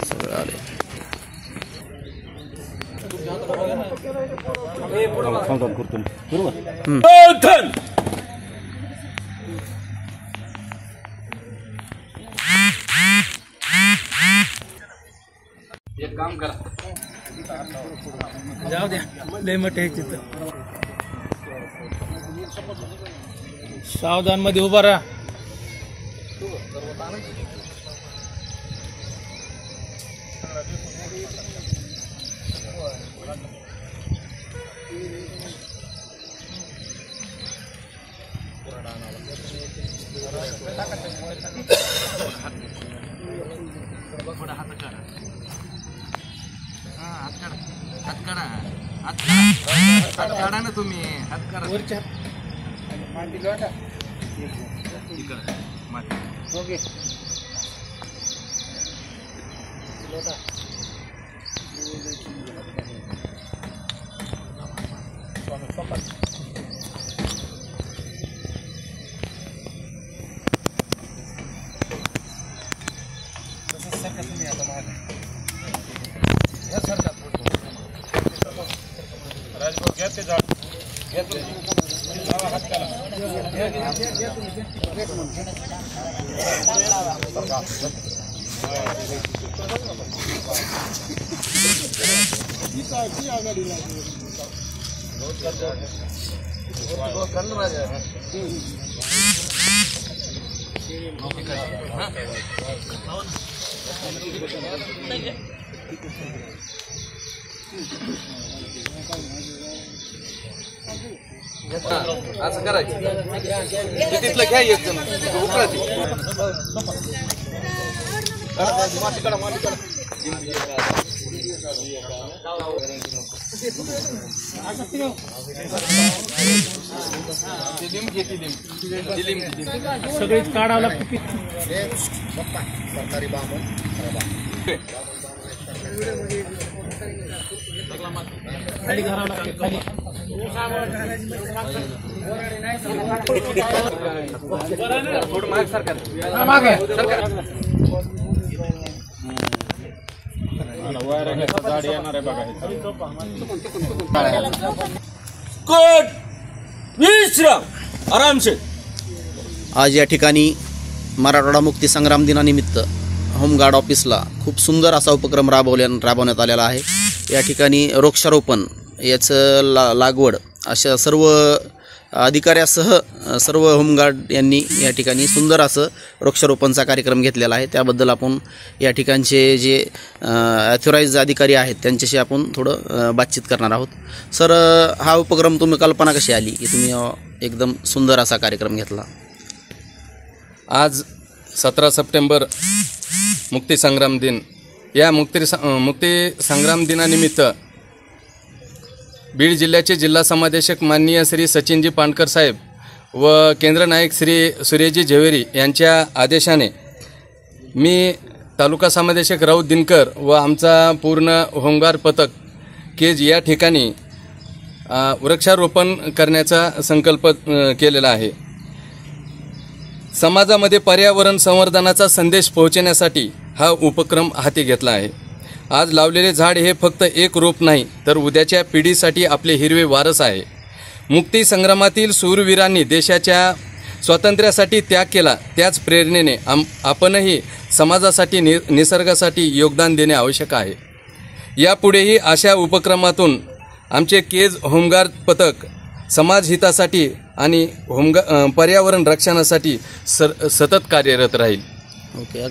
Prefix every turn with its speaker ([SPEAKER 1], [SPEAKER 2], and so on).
[SPEAKER 1] सगळं आले
[SPEAKER 2] एक काम करा,
[SPEAKER 3] जाऊ द्या, लय मोठे आहे तिथं. सावधान मध्ये उभा राहा.
[SPEAKER 2] हात काढा ना तुम्ही, हात काढा. ओके. तुम्ही आता मागे सरकार राजभाऊ घ्या ते झाड घ्या हात करा. असं करायचं, तिथलं घ्या एक जण उकळा ती माती काढा, माती काढा.
[SPEAKER 3] सगळीच काढावं लागतं.
[SPEAKER 4] सरकारी बांबू
[SPEAKER 3] खाली घालावं लागतं, खाली.
[SPEAKER 2] थोडं माग सरकार
[SPEAKER 1] विश्राम आराम से. आज या ठिकाणी मराठवाडा मुक्ती संग्राम दिनानिमित्त होमगार्ड ऑफिसला खूप सुंदर असा उपक्रम राबवण्यात आलेला आहे. या ठिकाणी वृक्षारोपण याचं लागवड अशा सर्व अधिकाऱ्यासह सर्व होमगार्ड यांनी या ठिकाणी सुंदर असं वृक्षारोपणचा कार्यक्रम घेतलेला आहे. त्याबद्दल आपण या ठिकाणचे जे ॲथॉराइज अधिकारी आहेत त्यांच्याशी आपण थोडं बातचीत करणार आहोत. सर, हा उपक्रम तुम्ही कल्पना कशी आली की तुम्ही एकदम सुंदर असा कार्यक्रम घेतला?
[SPEAKER 2] आज 17 सप्टेंबर मुक्ती संग्राम दिन. या मुक्ती संग्राम दिनानिमित्त बीड जिल्ह्याचे जिल्हा समादेशक माननीय श्री सचिनजी पांडकर साहेब व केंद्र नायक श्री सूर्यजी झवेरी यांच्या आदेशाने मी तालुका समादेशक राऊत दिनकर व आमचा पूर्ण होमगार्ड पथक केज या ठिकाणी वृक्षारोपण करण्याचा संकल्प केलेला आहे. समाजामध्ये पर्यावरण संवर्धनाचा संदेश पोहोचण्यासाठी हा उपक्रम हाती घेतला आहे. आज लावलेले झाड हे फक्त एक रोप नाही, तर उद्याच्या पिढीसाठी आपले हिरवे वारस आहे. मुक्ती संग्रामातील शूरवीरांनी देशाच्या स्वातंत्र्यासाठी त्याग केला, त्याच प्रेरणेने आपणही समाजासाठी निसर्गासाठी योगदान देणे आवश्यक आहे. यापुढेही अशा उपक्रमातून आमचे केज होमगार्ड पथक समाजहितासाठी आणि पर्यावरण रक्षणासाठी सतत कार्यरत राहील.
[SPEAKER 1] ओके.